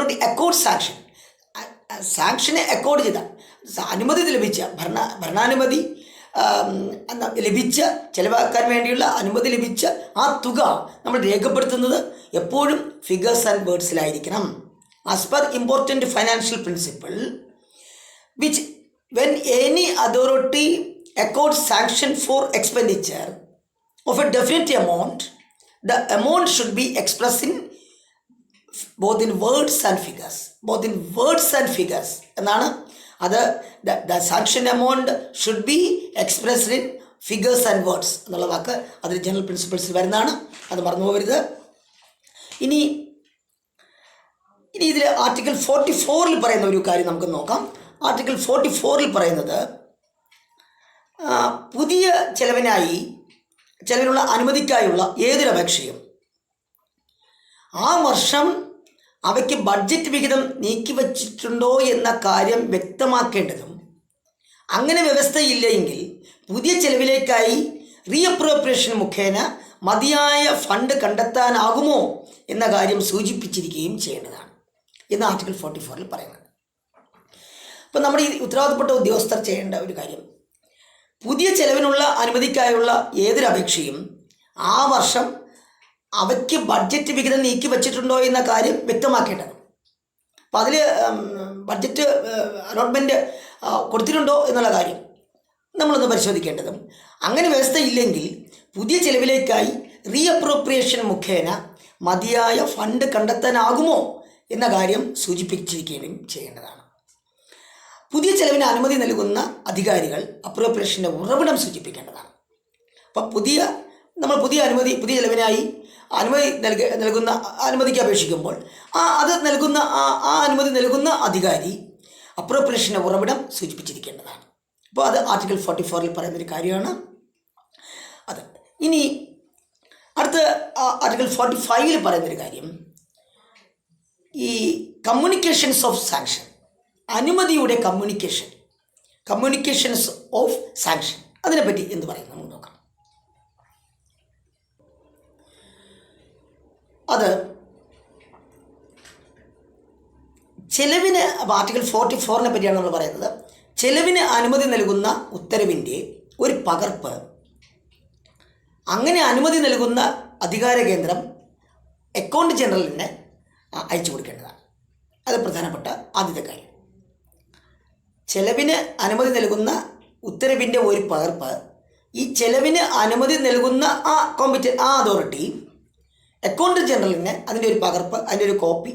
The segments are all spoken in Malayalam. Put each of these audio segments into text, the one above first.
അതോറിറ്റി അക്കോർഡ് സാങ്ഷൻ, സാങ്ഷനെ അക്കോർഡ് ചെയ്ത അനുമതി ലഭിച്ച ഭരണാനുമതി ലഭിച്ച ചിലവാക്കാൻ വേണ്ടിയുള്ള അനുമതി ലഭിച്ച ആ തുക നമ്മൾ രേഖപ്പെടുത്തുന്നത് എപ്പോഴും ഫിഗേഴ്സ് ആൻഡ് വേർഡ്സിലായിരിക്കണം. As per important financial principle which when any authority accords sanction for expenditure of a definite amount, the amount should be expressed in both in words and figures. Both in words and figures. എന്നാണ് അത് the sanction amount should be expressed in figures and words എന്നുള്ള വാക്ക് അതിൽ ജനറൽ പ്രിൻസിപ്പിൾസിൽ വരുന്നതാണ്. അത് മറന്നു പോകരുത്. ഇനി ഇതിൽ ആർട്ടിക്കിൾ 44 പറയുന്ന ഒരു കാര്യം നമുക്ക് നോക്കാം. ആർട്ടിക്കിൾ 44 പറയുന്നത് പുതിയ ചെലവിനുള്ള അനുമതിക്കായുള്ള ഏതൊരു അപേക്ഷയും ആ വർഷം അവയ്ക്ക് ബഡ്ജറ്റ് വിഹിതം നീക്കിവച്ചിട്ടുണ്ടോ എന്ന കാര്യം വ്യക്തമാക്കേണ്ടതും, അങ്ങനെ വ്യവസ്ഥയില്ലെങ്കിൽ പുതിയ ചെലവിലേക്കായി റീഅപ്രോപ്രിയേഷൻ മുഖേന മതിയായ ഫണ്ട് കണ്ടെത്താനാകുമോ എന്ന കാര്യം സൂചിപ്പിച്ചിരിക്കുകയും ചെയ്യേണ്ടതാണ് എന്ന് ആർട്ടിക്കിൾ 44 പറയുന്നത്. അപ്പം നമ്മുടെ ഈ ഉത്തരവാദിത്തപ്പെട്ട ഉദ്യോഗസ്ഥർ ചെയ്യേണ്ട ഒരു കാര്യം, പുതിയ ചെലവിനുള്ള അനുമതിക്കായുള്ള ഏതൊരു അപേക്ഷയും ആ വർഷം അവയ്ക്ക് ബഡ്ജറ്റ് വിഹിതം നീക്കി വച്ചിട്ടുണ്ടോ എന്ന കാര്യം വ്യക്തമാക്കേണ്ടത്. അപ്പോൾ അതിൽ ബഡ്ജറ്റ് അലോട്ട്മെൻറ്റ് കൊടുത്തിട്ടുണ്ടോ എന്നുള്ള കാര്യം നമ്മളൊന്ന് പരിശോധിക്കേണ്ടതും, അങ്ങനെ വ്യവസ്ഥയില്ലെങ്കിൽ പുതിയ ചെലവിലേക്കായി റീഅപ്രോപ്രിയേഷൻ മുഖേന മതിയായ ഫണ്ട് കണ്ടെത്താനാകുമോ എന്ന കാര്യം സൂചിപ്പിച്ചിരിക്കുകയും ചെയ്യേണ്ടതാണ്. പുതിയ ചെലവിന് അനുമതി നൽകുന്ന അധികാരികൾ അപ്രോപ്രിയേഷൻ്റെ ഉറവിടം സൂചിപ്പിക്കേണ്ടതാണ്. അപ്പം പുതിയ ചെലവിനായി അനുമതി നൽകുന്ന അനുമതിക്ക് അപേക്ഷിക്കുമ്പോൾ അത് നൽകുന്ന അനുമതി നൽകുന്ന അധികാരി അപ്രോപ്രിയേഷൻ്റെ ഉറവിടം സൂചിപ്പിച്ചിരിക്കേണ്ടതാണ്. അപ്പോൾ അത് ആർട്ടിക്കിൾ 44 പറയുന്നൊരു കാര്യമാണ് അത്. ഇനി അടുത്ത ആർട്ടിക്കിൾ 45 പറയുന്നൊരു കാര്യം, ഈ കമ്മ്യൂണിക്കേഷൻസ് ഓഫ് സാങ്ഷൻ, അനുമതിയുടെ കമ്മ്യൂണിക്കേഷൻസ് ഓഫ് സാങ്ഷൻ, അതിനെപ്പറ്റി എന്ത് പറയും നമുക്ക് നോക്കാം. അത് ചെലവിന് ആർട്ടിക്കിൾ 44 പറ്റിയാണ് നമ്മൾ പറയുന്നത്. ചെലവിന് അനുമതി നൽകുന്ന ഉത്തരവിൻ്റെ ഒരു പകർപ്പ് അങ്ങനെ അനുമതി നൽകുന്ന അധികാര കേന്ദ്രം അക്കൗണ്ട് ജനറലിന് അയച്ചു കൊടുക്കേണ്ടതാണ്. അത് പ്രധാനപ്പെട്ട ആദ്യത്തെ കാര്യം. ചെലവിന് അനുമതി നൽകുന്ന ഉത്തരവിൻ്റെ ഒരു പകർപ്പ് ഈ ചെലവിന് അനുമതി നൽകുന്ന ആ അതോറിറ്റി അക്കൗണ്ട് ജനറലിന് അതിൻ്റെ ഒരു പകർപ്പ്, അതിൻ്റെ ഒരു കോപ്പി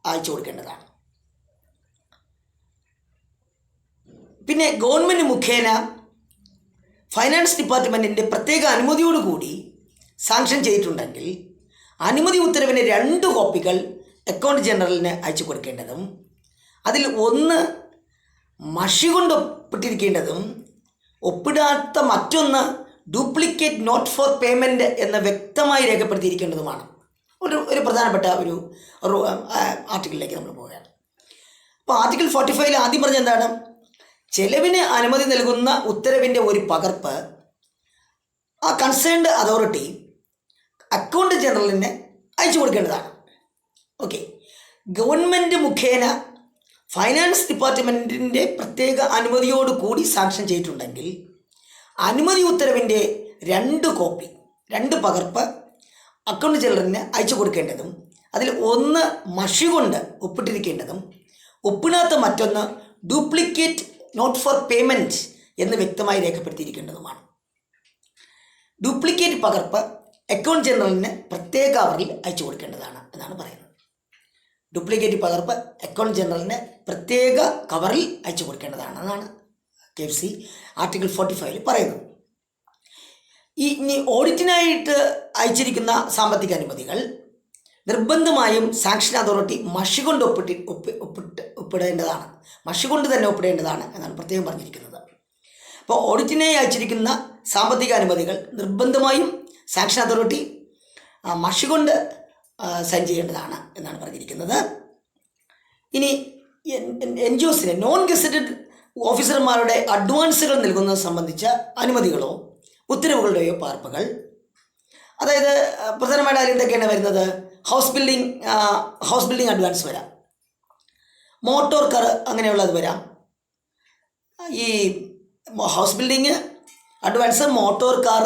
അയച്ചു കൊടുക്കേണ്ടതാണ്. പിന്നെ ഗവൺമെൻറ് മുഖേന ഫൈനാൻസ് ഡിപ്പാർട്ട്മെൻറ്റിൻ്റെ പ്രത്യേക അനുമതിയോടുകൂടി സാങ്ഷൻ ചെയ്തിട്ടുണ്ടെങ്കിൽ അനുമതി ഉത്തരവിന് 2 കോപ്പികൾ അക്കൗണ്ട് ജനറലിന് അയച്ചു കൊടുക്കേണ്ടതും, അതിൽ ഒന്ന് മഷി കൊണ്ട് ഒപ്പിട്ടിരിക്കേണ്ടതും ഒപ്പിടാത്ത മറ്റൊന്ന് ഡ്യൂപ്ലിക്കേറ്റ് നോട്ട് ഫോർ പേയ്മെൻറ്റ് എന്ന് വ്യക്തമായി രേഖപ്പെടുത്തിയിരിക്കേണ്ടതുമാണ്. ഒരു പ്രധാനപ്പെട്ട ഒരു ആർട്ടിക്കിളിലേക്ക് നമ്മൾ പോവുകയാണ്. അപ്പോൾ ആർട്ടിക്കിൾ 45 ആദ്യം പറഞ്ഞ എന്താണ്, ചെലവിന് അനുമതി നൽകുന്ന ഉത്തരവിൻ്റെ ഒരു പകർപ്പ് ആ കൺസേൺഡ് അതോറിറ്റി അക്കൗണ്ട് ജനറലിന് അയച്ചു കൊടുക്കേണ്ടതാണ്. ഓക്കെ. ഗവൺമെൻറ് മുഖേന ഫൈനാൻസ് ഡിപ്പാർട്ട്മെൻറ്റിൻ്റെ പ്രത്യേക അനുമതിയോടുകൂടി സാങ്ഷൻ ചെയ്തിട്ടുണ്ടെങ്കിൽ അനുമതി ഉത്തരവിൻ്റെ 2 കോപ്പി, 2 പകർപ്പ് അക്കൗണ്ട് ജനറലിന് അയച്ചു കൊടുക്കേണ്ടതും, അതിൽ ഒന്ന് മഷി കൊണ്ട് ഒപ്പിട്ടിരിക്കേണ്ടതും, ഒപ്പിടാത്ത മറ്റൊന്ന് ഡ്യൂപ്ലിക്കേറ്റ് നോട്ട് ഫോർ പേയ്മെൻറ്റ് എന്ന് വ്യക്തമായി രേഖപ്പെടുത്തിയിരിക്കേണ്ടതുമാണ്. ഡ്യൂപ്ലിക്കേറ്റ് പകർപ്പ് അക്കൗണ്ട് ജനറലിന് പ്രത്യേക കവറിൽ അയച്ചു കൊടുക്കേണ്ടതാണ് എന്നാണ് പറയുന്നത്. ഡ്യൂപ്ലിക്കേറ്റ് പകർപ്പ് അക്കൗണ്ട് ജനറലിന് പ്രത്യേക കവറിൽ അയച്ചു കൊടുക്കേണ്ടതാണെന്നാണ് KFC ആർട്ടിക്കിൾ 45 പറയുന്നത്. ഇനി ഓഡിറ്റിനായിട്ട് അയച്ചിരിക്കുന്ന സാമ്പത്തിക അനുമതികൾ നിർബന്ധമായും സാങ്ഷൻ അതോറിറ്റി മഷി കൊണ്ട് ഒപ്പിടേണ്ടതാണ്, മഷി കൊണ്ട് തന്നെ ഒപ്പിടേണ്ടതാണ് എന്നാണ് പ്രത്യേകം പറഞ്ഞിരിക്കുന്നത്. അപ്പോൾ ഓഡിറ്റിനായി അയച്ചിരിക്കുന്ന സാമ്പത്തിക അനുമതികൾ നിർബന്ധമായും സാങ്ഷൻ അതോറിറ്റി മഷി കൊണ്ട് സൈൻ ചെയ്യേണ്ടതാണ് എന്നാണ് പറഞ്ഞിരിക്കുന്നത്. ഇനി NGOസിന് നോൺ ഗസറ്റഡ് ഓഫീസർമാരുടെ അഡ്വാൻസുകൾ നൽകുന്നത് സംബന്ധിച്ച അനുമതികളോ ഉത്തരവുകളുടെയോ പകർപ്പുകൾ, അതായത് പ്രധാനമായിട്ട് അതിൽ എന്തൊക്കെയാണ് വരുന്നത്, ഹൗസ് ബിൽഡിംഗ് അഡ്വാൻസ് വരാം, മോട്ടോർ കാർ അങ്ങനെയുള്ളത് വരാം. ഈ house building advance, motor car,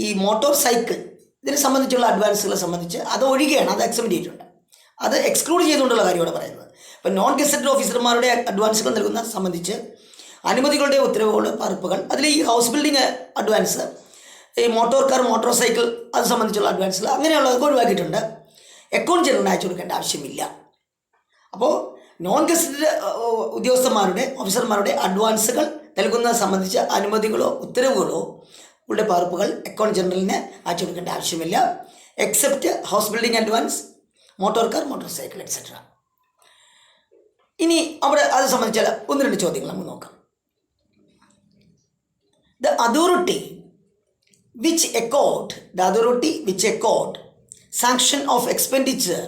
ഈ മോട്ടോർ സൈക്കിൾ, ഇതിനെ സംബന്ധിച്ചുള്ള അഡ്വാൻസുകളെ സംബന്ധിച്ച് അത് ഒഴികെയാണ്, അത് എക്സെപ്റ്റ് ചെയ്തിട്ടുണ്ട്. അത് എക്സ്ക്ലൂഡ് ചെയ്തുകൊണ്ടുള്ള കാര്യമാണ് പറയുന്നത്. ഇപ്പം നോൺ ഗസറ്റഡ് ഓഫീസർമാരുടെ അഡ്വാൻസുകൾ നൽകുന്ന സംബന്ധിച്ച് അനുമതികളുടെ ഉത്തരവുകൾ, പകർപ്പുകൾ, അതിൽ ഈ ഹൗസ് ബിൽഡിങ് അഡ്വാൻസ്, ഈ മോട്ടോർ കാർ, മോട്ടോർ സൈക്കിൾ അത് സംബന്ധിച്ചുള്ള അഡ്വാൻസുകൾ അങ്ങനെയുള്ളതൊക്കെ ഒഴിവാക്കിയിട്ടുണ്ട്. അക്കൗണ്ട് ജനറലിന് അയച്ചു കൊടുക്കേണ്ട ആവശ്യമില്ല. അപ്പോൾ നോൺ ഗസറ്റഡ് ഉദ്യോഗസ്ഥന്മാരുടെ, ഓഫീസർമാരുടെ അഡ്വാൻസുകൾ നൽകുന്നത് സംബന്ധിച്ച് അനുമതികളോ ഉത്തരവുകളോ ഉള്ള പകർപ്പുകൾ അക്കൗണ്ട് ജനറലിന് അയച്ചു കൊടുക്കേണ്ട ആവശ്യമില്ല. Except house building advance, motor car, motor cycle etcetera. ഇനി അവിടെ അത് സംബന്ധിച്ചാൽ 1-2 ചോദ്യങ്ങൾ നമുക്ക് നോക്കാം. The authority which accord sanction of expenditure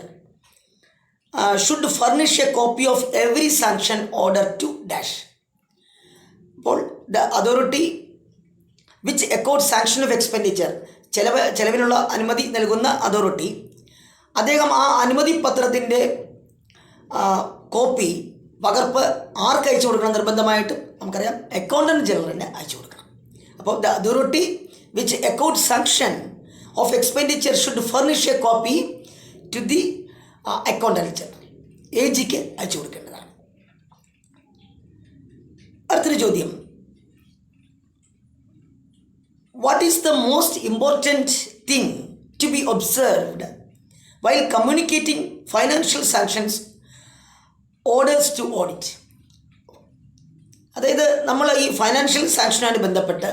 should furnish a copy of every sanction order to dash. അപ്പോൾ the authority which accords sanction of expenditure, ചെലവിനുള്ള അനുമതി നൽകുന്ന അതോറിറ്റി, അദ്ദേഹം ആ അനുമതി പത്രത്തിൻ്റെ കോപ്പി, പകർപ്പ് ആർക്ക് അയച്ചു കൊടുക്കണം? നിർബന്ധമായിട്ടും നമുക്കറിയാം അക്കൗണ്ടന്റ് ജനറലിന് അയച്ചു കൊടുക്കണം. അപ്പോൾ the authority which account sanction of expenditure should furnish a copy to the accountant general, AGക്ക് അയച്ചു കൊടുക്കേണ്ടതാണ്. അടുത്തൊരു ചോദ്യം, what is the most important thing to be observed while communicating financial sanctions orders to audit? അതായത് നമ്മൾ ഈ ഫൈനാൻഷ്യൽ സാങ്ഷനുമായി ബന്ധപ്പെട്ട്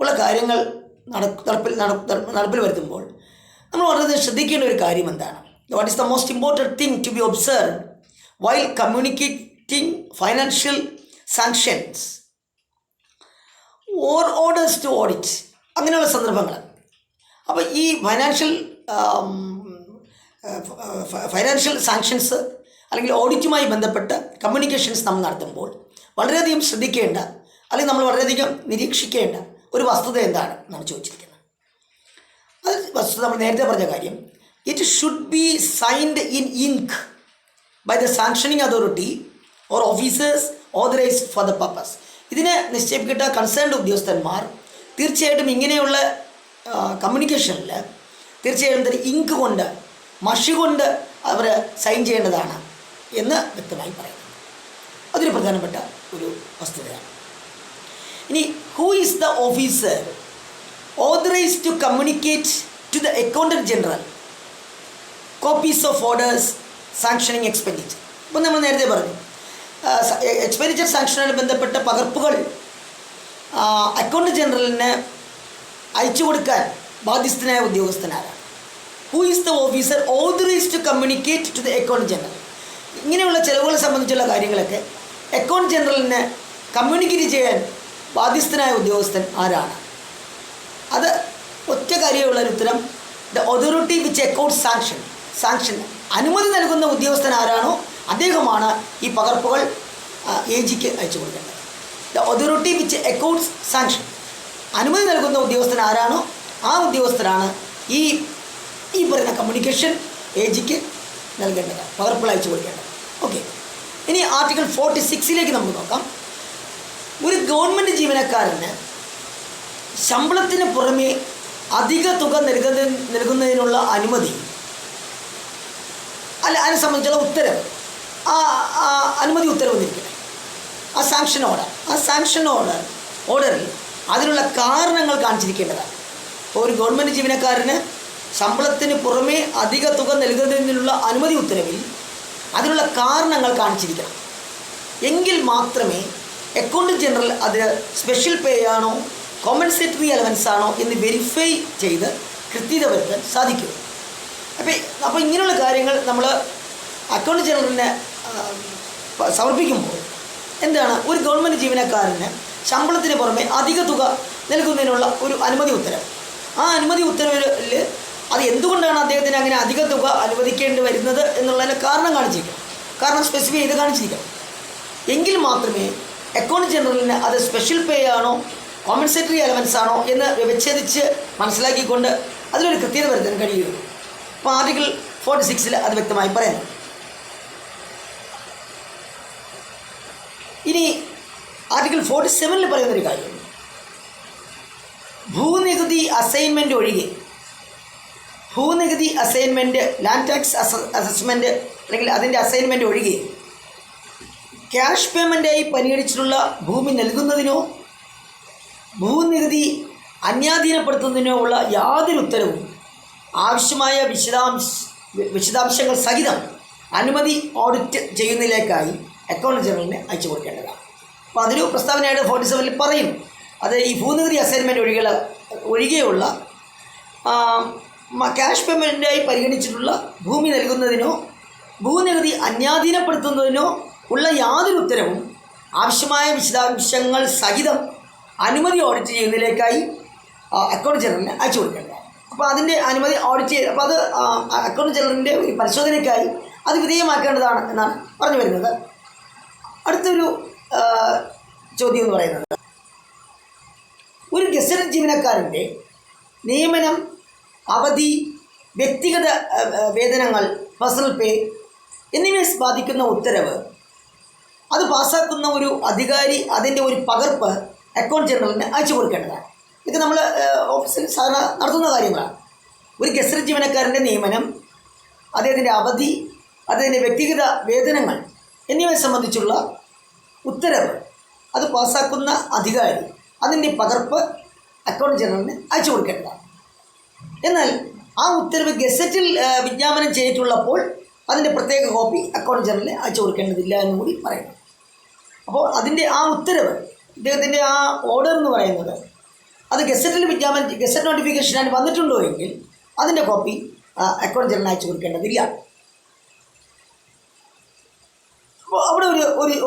ഉള്ള കാര്യങ്ങൾ നടപ്പിൽ വരുത്തുമ്പോൾ നമ്മൾ വളരെ ശ്രദ്ധിക്കേണ്ട ഒരു കാര്യം എന്താണ്? What is the most important thing to be observed while communicating financial sanctions or orders to audit, അങ്ങനെയുള്ള സന്ദർഭങ്ങൾ. അപ്പോൾ ഈ ഫൈനാൻഷ്യൽ സാങ്ഷൻസ് അല്ലെങ്കിൽ ഓഡിറ്റുമായി ബന്ധപ്പെട്ട കമ്മ്യൂണിക്കേഷൻസ് നമ്മൾ നടത്തുമ്പോൾ വളരെയധികം ശ്രദ്ധിക്കേണ്ട, അല്ലെങ്കിൽ നമ്മൾ വളരെയധികം നിരീക്ഷിക്കേണ്ട ഒരു വസ്തുത എന്താണ് എന്നാണ് ചോദിച്ചിരിക്കുന്നത്. അത് വസ്തുത നമ്മൾ നേരത്തെ പറഞ്ഞ കാര്യം, it should be signed in ink by the sanctioning authority or officers authorised for the purpose. ഇതിനെ നിശ്ചയിക്കപ്പെട്ട കൺസേൺഡ് ഉദ്യോഗസ്ഥന്മാർ തീർച്ചയായിട്ടും ഇങ്ങനെയുള്ള കമ്മ്യൂണിക്കേഷനിൽ തീർച്ചയായിട്ടും തന്നെ ഇങ്ക് കൊണ്ട്, മഷി കൊണ്ട് അവർ സൈൻ ചെയ്യേണ്ടതാണ് എന്ന് വ്യക്തമായി പറയുന്നു. അതൊരു പ്രധാനപ്പെട്ട ഒരു വസ്തുതയാണ്. ഇനി who is the officer authorised to communicate to the accountant general copies of orders sanctioning expenditure? ഇപ്പം നമ്മൾ നേരത്തെ പറഞ്ഞു, എക്സ്പെൻഡിച്ചർ സാങ്ഷനുമായി ബന്ധപ്പെട്ട പകർപ്പുകൾ അക്കൗണ്ട് ജനറലിന് അയച്ചു കൊടുക്കാൻ ബാധ്യസ്ഥനായ ഉദ്യോഗസ്ഥനാരാണ്? Who is the officer authorised to communicate to the account general? ഇങ്ങനെയുള്ള ചിലവുകളെ സംബന്ധിച്ചുള്ള കാര്യങ്ങളൊക്കെ അക്കൗണ്ട് ജനറലിന് കമ്മ്യൂണിക്കേറ്റ് ചെയ്യാൻ ബാധ്യസ്ഥനായ ഉദ്യോഗസ്ഥൻ ആരാണ്? അത് ഒറ്റ കാര്യമുള്ളൊരു ഉത്തരം, the authority which account sanction അനുമതി നൽകുന്ന ഉദ്യോഗസ്ഥൻ ആരാണോ അദ്ദേഹമാണ് ഈ പകർപ്പുകൾ AGക്ക് അയച്ചു കൊടുക്കേണ്ടത്. The authority which accounts sanction, അനുമതി നൽകുന്ന ഉദ്യോഗസ്ഥൻ ആരാണോ ആ ഉദ്യോഗസ്ഥനാണ് ഈ പറയുന്ന കമ്മ്യൂണിക്കേഷൻ AGക്ക് നൽകേണ്ടത്, പകർപ്പുകൾ അയച്ചു കൊടുക്കേണ്ടത്. ഓക്കെ, ഇനി ആർട്ടിക്കിൾ 46 നമുക്ക് നോക്കാം. ഒരു ഗവൺമെൻറ് ജീവനക്കാരന് ശമ്പളത്തിന് പുറമെ അധിക തുക നൽകുന്നതിനുള്ള അനുമതി, അല്ല അതിനെ സംബന്ധിച്ചുള്ള ഉത്തരവ്, അനുമതി ഉത്തരവ് നിൽക്കട്ടെ, ആ സാങ്ഷൻ ഓർഡറിൽ അതിനുള്ള കാരണങ്ങൾ കാണിച്ചിരിക്കേണ്ടതാണ്. ഇപ്പോൾ ഒരു ഗവൺമെൻറ് ജീവനക്കാരന് ശമ്പളത്തിന് പുറമേ അധിക തുക നൽകുന്നതിനുള്ള അനുമതി ഉത്തരവിൽ അതിനുള്ള കാരണങ്ങൾ കാണിച്ചിരിക്കണം. എങ്കിൽ മാത്രമേ അക്കൗണ്ട് ജനറൽ അത് സ്പെഷ്യൽ പേ ആണോ കോമ്പൻസേറ്ററി അലവൻസ് ആണോ എന്ന് വെരിഫൈ ചെയ്ത് കൃത്യത വരുത്താൻ സാധിക്കും. അപ്പോൾ ഇങ്ങനെയുള്ള കാര്യങ്ങൾ നമ്മൾ അക്കൗണ്ട് ജനറലിന് സമർപ്പിക്കുമ്പോൾ എന്താണ്, ഒരു ഗവൺമെൻറ് ജീവനക്കാരന് ശമ്പളത്തിന് പുറമെ അധിക തുക നൽകുന്നതിനുള്ള ഒരു അനുമതി ഉത്തരവ്, ആ അനുമതി ഉത്തരവിൽ അത് എന്തുകൊണ്ടാണ് അദ്ദേഹത്തിന് അങ്ങനെ അധിക തുക അനുവദിക്കേണ്ടി വരുന്നത് എന്നുള്ളതിന് കാരണം കാണിച്ചിരിക്കണം, കാരണം സ്പെസിഫൈ ചെയ്ത് കാണിച്ചിരിക്കണം. എങ്കിൽ മാത്രമേ അക്കൗണ്ട് ജനറലിന് അത് സ്പെഷ്യൽ പേ ആണോ കോമ്പൻസേറ്ററി അലവൻസ് ആണോ എന്ന് വിച്ഛേദിച്ച് മനസ്സിലാക്കിക്കൊണ്ട് അതിലൊരു കൃത്യത വരുത്താൻ കഴിയുള്ളൂ. അപ്പോൾ ആർട്ടിക്കിൾ 46 അത് വ്യക്തമായി പറയുന്നു. ഇനി ആർട്ടിക്കിൾ 47 പറയുന്നൊരു കാര്യം, ഭൂനികുതി അസൈൻമെൻറ്റ് ഒഴികെ, ഭൂനികുതി അസൈൻമെൻറ്റ്, ലാൻഡ് ടാക്സ് അസസ്മെൻറ്റ് അല്ലെങ്കിൽ അതിൻ്റെ അസൈൻമെൻറ്റ് ഒഴികെ ക്യാഷ് പേയ്മെൻറ്റായി പരിഗണിച്ചിട്ടുള്ള ഭൂമി നൽകുന്നതിനോ ഭൂനികുതി അന്യാധീനപ്പെടുത്തുന്നതിനോ ഉള്ള യാതൊരു ഉത്തരവും ആവശ്യമായ വിശദാംശങ്ങൾ സഹിതം അനുമതി ഓഡിറ്റ് ചെയ്യുന്നതിലേക്കായി അക്കൗണ്ട് ജനറലിന് അയച്ചു കൊടുക്കേണ്ടതാണ്. അപ്പോൾ അതൊരു പ്രസ്താവനയുടെ 47 പറയും. അത് ഈ ഭൂനികുതി അസൈൻമെൻറ്റ് ഒഴികെയുള്ള ക്യാഷ് പേയ്മെൻറ്റായി പരിഗണിച്ചിട്ടുള്ള ഭൂമി നൽകുന്നതിനോ ഭൂനികുതി അന്യാധീനപ്പെടുത്തുന്നതിനോ ഉള്ള യാതൊരു ഉത്തരവും ആവശ്യമായ വിശദാംശങ്ങൾ സഹിതം അനുമതി ഓഡിറ്റ് ചെയ്യുന്നതിലേക്കായി അക്കൗണ്ട് ജനറലിന് അയച്ചു കൊടുക്കേണ്ടതാണ്. അപ്പോൾ അതിൻ്റെ അനുമതി ഓഡിറ്റ് ചെയ്ത്, അപ്പോൾ അത് അക്കൗണ്ട് ജനറലിൻ്റെ ഒരു പരിശോധനയ്ക്കായി അത് വിധേയമാക്കേണ്ടതാണ് എന്നാണ് പറഞ്ഞു വരുന്നത്. അടുത്തൊരു ചോദ്യം എന്ന് പറയുന്നത്, ഒരു ഗസറ്റഡ് ജീവനക്കാരൻ്റെ നിയമനം, അവധി, വ്യക്തിഗത വേതനങ്ങൾ, പേഴ്സണൽ പേ എന്നിവയെ ബാധിക്കുന്ന ഉത്തരവ് അത് പാസ്സാക്കുന്ന ഒരു അധികാരി അതിൻ്റെ ഒരു പകർപ്പ് അക്കൗണ്ട് ജനറലിന് അയച്ചു കൊടുക്കേണ്ടതാണ്. ഇത് നമ്മൾ ഓഫീസിൽ സാധാരണ നടത്തുന്ന കാര്യങ്ങളാണ്. ഒരു ഗസറ്റഡ് ജീവനക്കാരൻ്റെ നിയമനം, അദ്ദേഹത്തിൻ്റെ അവധി, അദ്ദേഹത്തിൻ്റെ വ്യക്തിഗത വേതനങ്ങൾ എന്നിവയെ സംബന്ധിച്ചുള്ള ഉത്തരവ് അത് പാസ്സാക്കുന്ന അധികാരി അതിൻ്റെ പകർപ്പ് അക്കൗണ്ട് ജനറലിന് അയച്ചു കൊടുക്കേണ്ടതാണ്. എന്നാൽ ആ ഉത്തരവ് ഗസറ്റിൽ വിജ്ഞാപനം ചെയ്തിട്ടുള്ളപ്പോൾ അതിൻ്റെ പ്രത്യേക കോപ്പി അക്കൗണ്ട് ജനറലിന് അയച്ചു കൊടുക്കേണ്ടതില്ല എന്നും കൂടി പറയുന്നു. അപ്പോൾ അതിൻ്റെ ആ ഉത്തരവ്, ഇദ്ദേഹത്തിൻ്റെ ആ ഓർഡർ എന്ന് പറയുന്നത് അത് ഗസറ്റിൽ ഗസറ്റ് നോട്ടിഫിക്കേഷനായിട്ട് വന്നിട്ടുണ്ടോ എങ്കിൽ അതിൻ്റെ കോപ്പി അക്കൗണ്ട് ജനറലിന് അയച്ചു കൊടുക്കേണ്ടതില്ല. അപ്പോൾ അവിടെ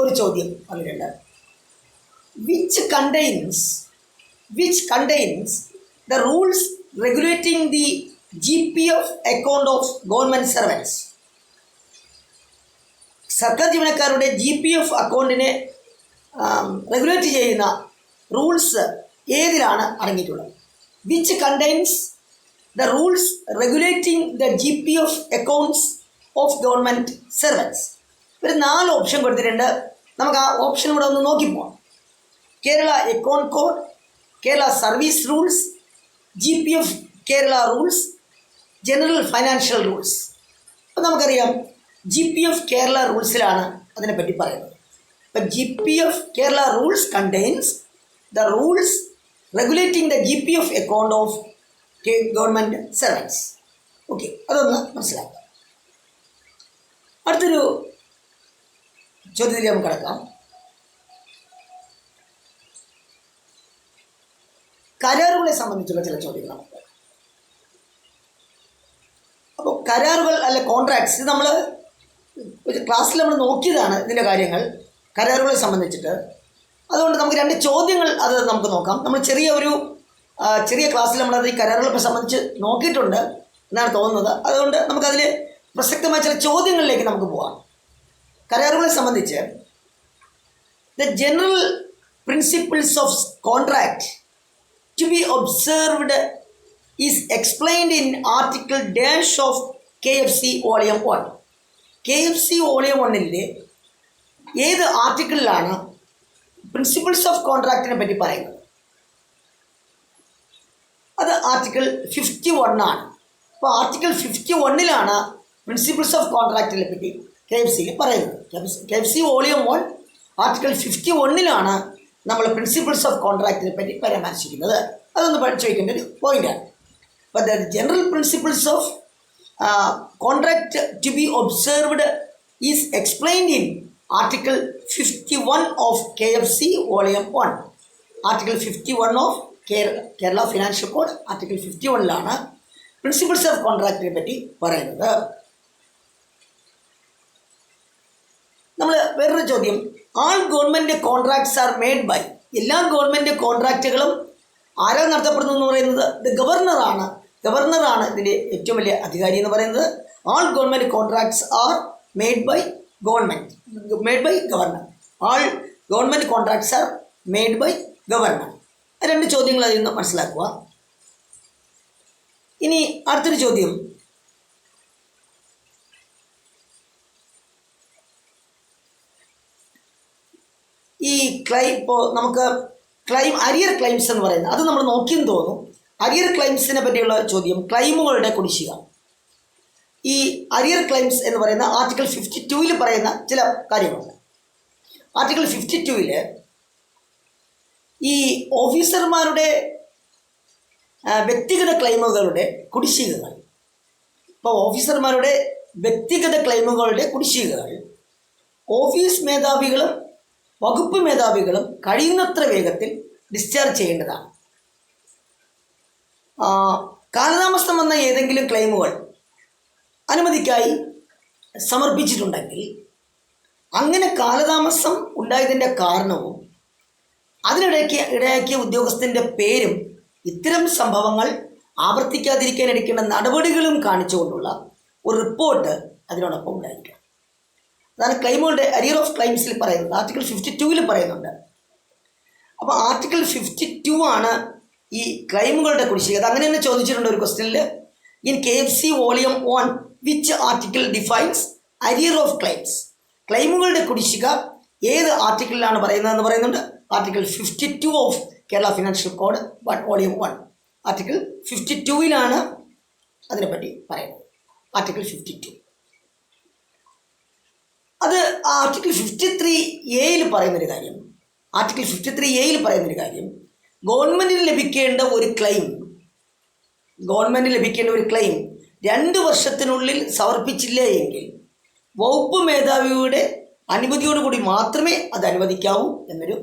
ഒരു ചോദ്യം വന്നിട്ടുണ്ട്, which contains the rules regulating the GPF account of government servants. സർക്കാർ ജീവനക്കാരുടെ GPF അക്കൗണ്ടിനെ റെഗുലേറ്റ് ചെയ്യുന്ന റൂൾസ് ഏതിലാണ് അടങ്ങിയിട്ടുള്ളത്? Which contains the rules regulating the GPF accounts of government servants. ഒരു 4 ഓപ്ഷൻ കൊടുത്തിട്ടുണ്ട്. നമുക്ക് ആ ഓപ്ഷൻ കൂടെ ഒന്ന് നോക്കിപ്പോവാം. Kerala account code, Kerala service rules, GPF Kerala rules, general financial rules. അപ്പോൾ നമുക്കറിയാം GPF കേരള റൂൾസിലാണ് അതിനെപ്പറ്റി പറയുന്നത്. അപ്പോൾ GPF Kerala rules contains the rules regulating the GPF account of government servants. Okay, അതൊന്ന് മനസ്സിലാക്കാം. അടുത്തൊരു ചോദ്യത്തിലേക്ക് നമുക്ക് കിടക്കാം. കരാറുകളെ സംബന്ധിച്ചുള്ള ചില ചോദ്യങ്ങളാണ്. അപ്പോൾ കരാറുകൾ അല്ല കോൺട്രാക്ട്സ്, ഇത് നമ്മൾ ഒരു ക്ലാസ്സിൽ നമ്മൾ നോക്കിയതാണ് ഇതിൻ്റെ കാര്യങ്ങൾ കരാറുകളെ സംബന്ധിച്ചിട്ട്. അതുകൊണ്ട് നമുക്ക് 2 ചോദ്യങ്ങൾ അത് നമുക്ക് നോക്കാം. നമ്മൾ ചെറിയ ക്ലാസ്സിൽ നമ്മളത് ഈ കരാറുകളെ സംബന്ധിച്ച് നോക്കിയിട്ടുണ്ട് എന്നാണ് തോന്നുന്നത്. അതുകൊണ്ട് നമുക്കതിൽ പ്രസക്തമായ ചില ചോദ്യങ്ങളിലേക്ക് നമുക്ക് പോകാം. കരാറുകളെ സംബന്ധിച്ച് the general principles of contract to be observed is explained in article dash of KFC Volume 1. KFC Volume 1-ലെ ഏത് ആർട്ടിക്കിളിലാണ് പ്രിൻസിപ്പിൾസ് ഓഫ് കോൺട്രാക്റ്റിനെ പറ്റി പറയുന്നത്? അത് ആർട്ടിക്കിൾ 51 ആണ്. അപ്പോൾ ആർട്ടിക്കിൾ 51-ലാണ് പ്രിൻസിപ്പിൾസ് ഓഫ് കോൺട്രാക്റ്റിനെ പറ്റി KFC-യിൽ പറയുന്നത്. KFC Volume 1 ആർട്ടിക്കിൾ 51-ലാണ് നമ്മൾ പ്രിൻസിപ്പിൾസ് ഓഫ് കോൺട്രാക്റ്റിനെ പറ്റി പരാമർശിക്കുന്നത്. അതൊന്ന് പഠിച്ചു വയ്ക്കേണ്ട ഒരു പോയിൻ്റാണ്. അപ്പോൾ the general principles of contract to be observed is explained in article 51 of KFC Volume 1. Article 51 of Kerala financial code article 51-ലാണ് പ്രിൻസിപ്പിൾസ് ഓഫ് കോൺട്രാക്റ്റിനെ പറ്റി പറയുന്നത്. നമ്മൾ വേറൊരു ചോദ്യം, all government contracts are made by. എല്ലാ ഗവൺമെൻറ് കോൺട്രാക്റ്റുകളും ആരാ നടത്തപ്പെടുന്നു എന്ന് പറയുന്നത്? ദ ഗവർണറാണ്. ഗവർണറാണ് ഇതിൻ്റെ ഏറ്റവും വലിയ അധികാരി എന്ന് പറയുന്നത്. All government contracts are made by governor. All government contracts are made by governor. 2 ചോദ്യങ്ങൾ അതിൽ നിന്ന് മനസ്സിലാക്കുക. ഇനി അടുത്തൊരു ചോദ്യം, ഈ ഇപ്പോൾ നമുക്ക് അരിയർ ക്ലെയിംസ് എന്ന് പറയുന്നത് അത് നമ്മൾ നോക്കിയെന്ന് തോന്നുന്നു. അരിയർ ക്ലെയിംസിനെ പറ്റിയുള്ള ചോദ്യം, ക്ലെയിമുകളുടെ കുടിശ്ശിക. ഈ അരിയർ ക്ലെയിംസ് എന്ന് പറയുന്ന ആർട്ടിക്കിൾ 52-ൽ പറയുന്ന ചില കാര്യങ്ങളുണ്ട്. ആർട്ടിക്കിൾ 52-ൽ ഈ ഓഫീസർമാരുടെ വ്യക്തിഗത ക്ലെയിമുകളുടെ കുടിശ്ശികകൾ, ഇപ്പോൾ ഓഫീസർമാരുടെ വ്യക്തിഗത ക്ലെയിമുകളുടെ കുടിശ്ശികകൾ ഓഫീസ് മേധാവികളും വകുപ്പ് മേധാവികളും കഴിയുന്നത്ര വേഗത്തിൽ ഡിസ്ചാർജ് ചെയ്യേണ്ടതാണ്. കാലതാമസം വന്ന ഏതെങ്കിലും ക്ലെയിമുകൾ അനുമതിക്കായി സമർപ്പിച്ചിട്ടുണ്ടെങ്കിൽ അങ്ങനെ കാലതാമസം ഉണ്ടായതിൻ്റെ കാരണവും ഇടയാക്കിയ ഉദ്യോഗസ്ഥൻ്റെ പേരും ഇത്തരം സംഭവങ്ങൾ ആവർത്തിക്കാതിരിക്കാൻ എടുക്കേണ്ട നടപടികളും കാണിച്ചുകൊണ്ടുള്ള ഒരു റിപ്പോർട്ട് അതിനോടൊപ്പം ഉണ്ടായിരിക്കണം. അതാണ് ക്ലെയിമുകളുടെ അരിയർ ഓഫ് ക്ലെയിംസിൽ പറയുന്നത്. ആർട്ടിക്കിൾ 52-ൽ പറയുന്നുണ്ട്. അപ്പോൾ ആർട്ടിക്കിൾ 52 ആണ് ഈ ക്ലെയിമുകളുടെ കുടിശ്ശിക. അത് അങ്ങനെ തന്നെ ചോദിച്ചിട്ടുണ്ട് ഒരു ക്വസ്റ്റ്യനിൽ. In KFC volume 1 which article defines arrear of claims? ക്ലെയിമുകളുടെ കുടിശ്ശിക ഏത് ആർട്ടിക്കിളിലാണ് പറയുന്നതെന്ന് പറയുന്നുണ്ട്. Article 52 of Kerala financial code volume 1 article 52-ലാണ് അതിനെപ്പറ്റി പറയുന്നത്. ആർട്ടിക്കിൾ 52 അത് ആർട്ടിക്കിൾ 53A-ൽ പറയുന്നൊരു കാര്യം. ആർട്ടിക്കിൾ 53A-ൽ പറയുന്നൊരു കാര്യം, ഗവൺമെൻറ്റിന് ലഭിക്കേണ്ട ഒരു ക്ലെയിം 2 വർഷത്തിനുള്ളിൽ സമർപ്പിച്ചില്ല എങ്കിൽ വകുപ്പ് മേധാവിയുടെ അനുമതിയോടുകൂടി മാത്രമേ അത് അനുവദിക്കാവൂ എന്നൊരു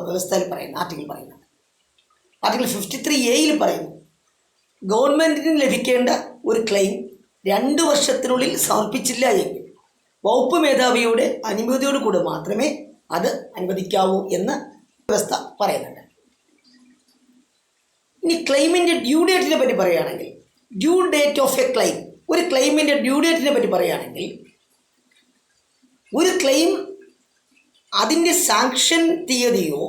വ്യവസ്ഥയിൽ പറയുന്നു, ആർട്ടിക്കിൾ പറയുന്നുണ്ട്. ആർട്ടിക്കിൾ 53A-ൽ പറയുന്നു, ഗവൺമെൻറ്റിന് ലഭിക്കേണ്ട ഒരു ക്ലെയിം 2 വർഷത്തിനുള്ളിൽ സമർപ്പിച്ചില്ല എങ്കിൽ വകുപ്പ് മേധാവിയുടെ അനുമതിയോടുകൂടി മാത്രമേ അത് അനുവദിക്കാവൂ എന്ന് വ്യവസ്ഥ പറയുന്നുണ്ട്. ഇനി ക്ലെയിമിൻ്റെ ഡ്യൂ ഡേറ്റിനെ പറ്റി പറയുകയാണെങ്കിൽ, due date of A claim, ഒരു ക്ലെയിമിൻ്റെ ഡ്യൂ ഡേറ്റിനെ പറ്റി പറയുകയാണെങ്കിൽ, ഒരു ക്ലെയിം അതിൻ്റെ സാങ്ഷൻ തീയതിയോ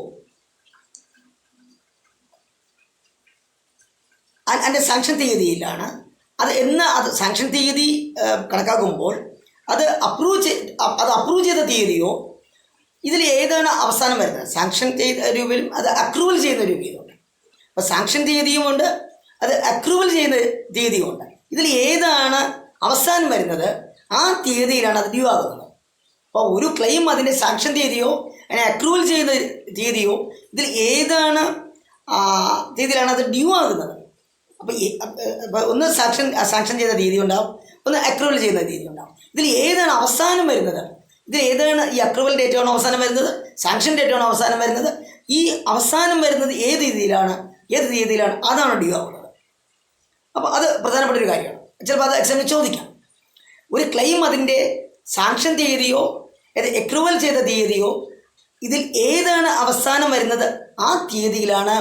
അതിൻ്റെ സാങ്ഷൻ തീയതിയിലാണ് അത് സാങ്ഷൻ തീയതി കണക്കാക്കുമ്പോൾ അത് അപ്രൂവ് ചെയ്ത തീയതിയോ ഇതിൽ ഏതാണ് അവസാനം വരുന്നത്? സാങ്ഷൻ ചെയ്ത രൂപയിലും അത് അക്രൂവൽ ചെയ്യുന്ന രൂപയിലുണ്ട്. അപ്പോൾ സാങ്ഷൻ തീയതിയുമുണ്ട്, അത് അക്രൂവൽ ചെയ്യുന്ന തീയതിയുമുണ്ട്. ഇതിൽ ഏതാണ് അവസാനം വരുന്നത് ആ തീയതിയിലാണ് അത് ഡ്യൂ ആകുന്നത്. അപ്പോൾ ഒരു ക്ലെയിം അതിൻ്റെ സാങ്ഷൻ തീയതിയോ അതിനെ അക്രൂവൽ ചെയ്യുന്ന തീയതിയോ ഇതിൽ ഏതാണ് തീയതിയിലാണ് അത് ഡ്യൂ ആകുന്നത്. അപ്പോൾ ഒന്ന് സാങ്ഷൻ ചെയ്ത തീയതി ഉണ്ടാവും, ഒന്ന് അക്രൂവൽ ചെയ്യുന്ന തീയതി ഉണ്ടാവും. ഇതിൽ ഏതാണ് അവസാനം വരുന്നത്? ഇതിൽ ഏതാണ് ഈ അക്രൂവൽ ഡേറ്റ് ആണോ അവസാനം വരുന്നത്, സാങ്ഷൻ ഡേറ്റ് ആണോ അവസാനം വരുന്നത്? ഈ അവസാനം വരുന്നത് ഏത് തീയതിയിലാണ് അതാണ് ഡ്യൂ ആവുന്നത്. അപ്പോൾ അത് പ്രധാനപ്പെട്ട ഒരു കാര്യമാണ്. ചിലപ്പോൾ അത് എക്സാമിന് ചോദിക്കാം. ഒരു ക്ലെയിം അതിൻ്റെ സാങ്ഷൻ തീയതിയോ അക്രൂവൽ ചെയ്ത തീയതിയോ ഇതിൽ ഏതാണ് അവസാനം വരുന്നത് ആ തീയതിയിലാണ്